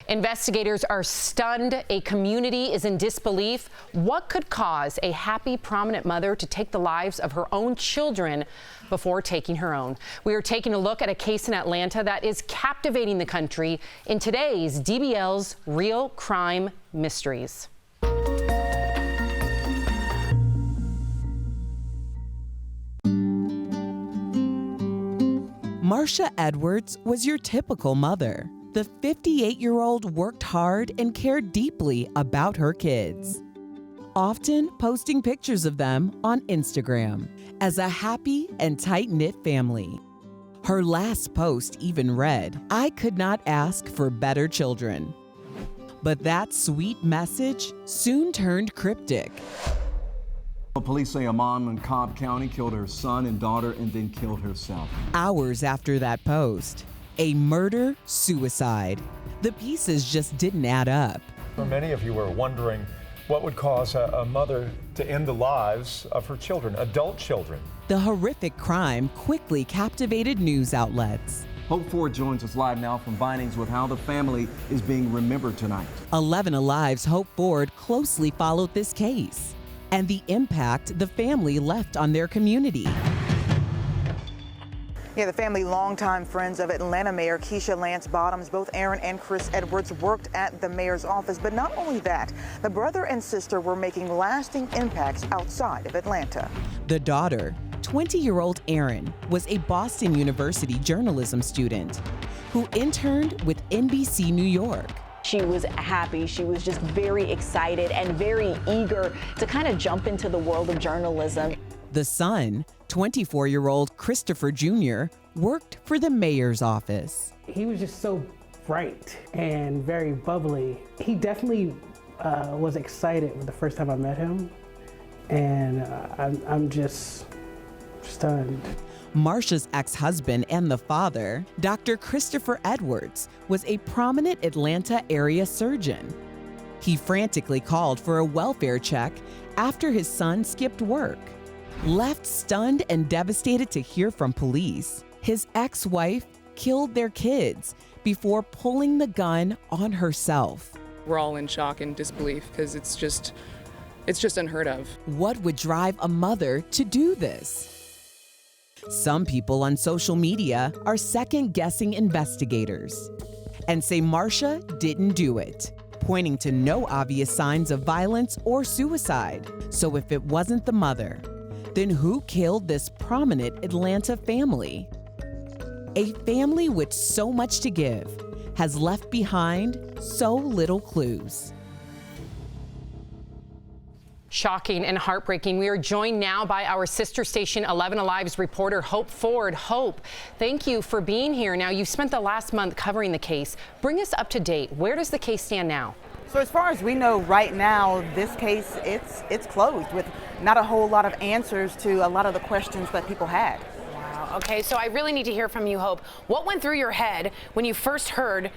Investigators are stunned. A community is in disbelief. What could cause a happy, prominent mother to take the lives of her own children before taking her own? We are taking a look at a case in Atlanta that is captivating the country in today's DBL's Real Crime Mysteries. Marcia Edwards was your typical mother. The 58-year-old worked hard and cared deeply about her kids, often posting pictures of them on Instagram as a happy and tight-knit family. Her last post even read, "I could not ask for better children." But that sweet message soon turned cryptic. Police say a mom in Cobb County killed her son and daughter and then killed herself. Hours after that post, a murder-suicide. The pieces just didn't add up. For many of you are wondering what would cause a mother to end the lives of her children, adult children. The horrific crime quickly captivated news outlets. Hope Ford joins us live now from Vinings with how the family is being remembered tonight. 11 Alive's Hope Ford closely followed this case and the impact the family left on their community. Yeah, the family longtime friends of Atlanta Mayor Keisha Lance Bottoms, both Aaron and Chris Edwards, worked at the mayor's office. But not only that, the brother and sister were making lasting impacts outside of Atlanta. The daughter, 20-year-old Erin, was a Boston University journalism student who interned with NBC New York. She was happy. She was just very excited and very eager to kind of jump into the world of journalism. The son, 24-year-old Christopher Jr., worked for the mayor's office. He was just so bright and very bubbly. He definitely was excited the first time I met him, and I'm just stunned. Marcia's ex-husband and the father, Dr. Christopher Edwards, was a prominent Atlanta area surgeon. He frantically called for a welfare check after his son skipped work. Left stunned and devastated to hear from police, his ex-wife killed their kids before pulling the gun on herself. We're all in shock and disbelief because it's just unheard of. What would drive a mother to do this? Some people on social media are second-guessing investigators and say Marcia didn't do it, pointing to no obvious signs of violence or suicide. So if it wasn't the mother, then who killed this prominent Atlanta family? A family with so much to give has left behind so little clues. Shocking and heartbreaking. We are joined now by our sister station 11 Alive's reporter Hope Ford. Hope, thank you for being here. Now, you've spent the last month covering the case. Bring us up to date. Where does the case stand now? So as far as we know right now, this case, it's closed with not a whole lot of answers to a lot of the questions that people had. Wow. Okay, so I really need to hear from you, Hope. What went through your head when you first heard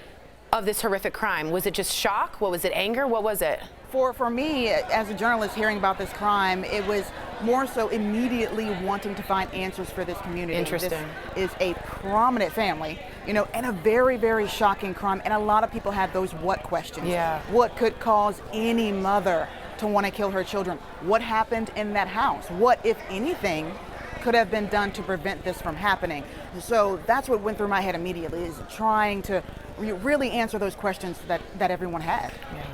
of this horrific crime? Was it just shock? What was it, anger? What was it? For me, as a journalist hearing about this crime, it was more so immediately wanting to find answers for this community. Interesting. This is a prominent family, you know, and a very, very shocking crime. And a lot of people had those what questions. Yeah. What could cause any mother to want to kill her children? What happened in that house? What, if anything, could have been done to prevent this from happening? So that's what went through my head immediately, is trying to really answer those questions that everyone had. Yeah.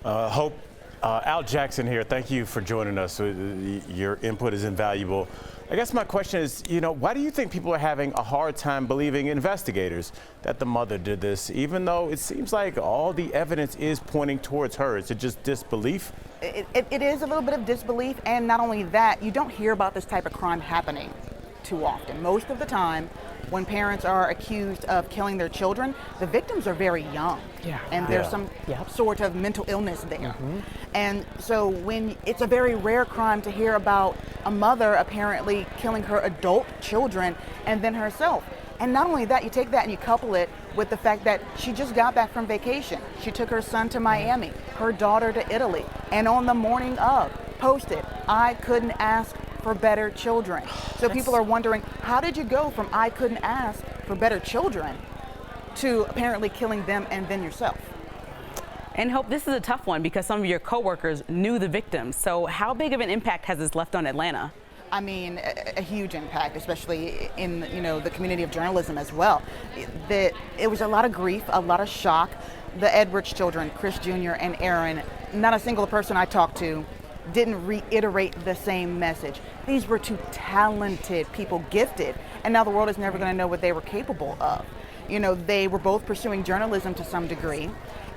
Hope, Al Jackson here. Thank you for joining us. Your input is invaluable. I guess my question is, why do you think people are having a hard time believing investigators that the mother did this, even though it seems like all the evidence is pointing towards her? Is it just disbelief? It is a little bit of disbelief, and not only that, you don't hear about this type of crime happening too often. Most of the time, when parents are accused of killing their children, the victims are very young. Yeah. And there's some sort of mental illness there. Mm-hmm. And so when it's a very rare crime to hear about a mother apparently killing her adult children and then herself. And not only that, you take that and you couple it with the fact that she just got back from vacation. She took her son to Miami, her daughter to Italy, and on the morning of, posted, "I couldn't ask for better children." So people are wondering, how did you go from "I couldn't ask for better children" to apparently killing them and then yourself? And Hope, this is a tough one because some of your coworkers knew the victims. So how big of an impact has this left on Atlanta? I mean, a huge impact, especially in the community of journalism as well. It was a lot of grief, a lot of shock. The Edwards children, Chris Jr. and Aaron, not a single person I talked to didn't reiterate the same message. These were two talented people, gifted, and now the world is never going to know what they were capable of. They were both pursuing journalism to some degree,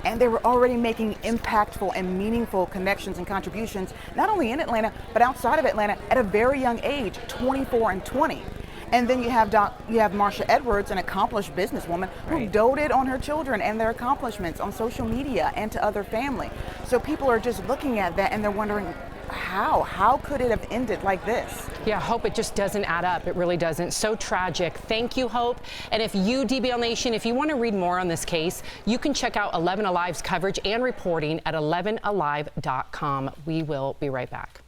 and they were already making impactful and meaningful connections and contributions, not only in Atlanta, but outside of Atlanta at a very young age, 24 and 20. And then you have Marsha Edwards, an accomplished businesswoman who doted on her children and their accomplishments on social media and to other family. So people are just looking at that and they're wondering, how could it have ended like this? Yeah, Hope, it just doesn't add up. It really doesn't. So tragic. Thank you, Hope. And if you, DBL Nation, if you want to read more on this case, you can check out 11 Alive's coverage and reporting at 11alive.com. We will be right back.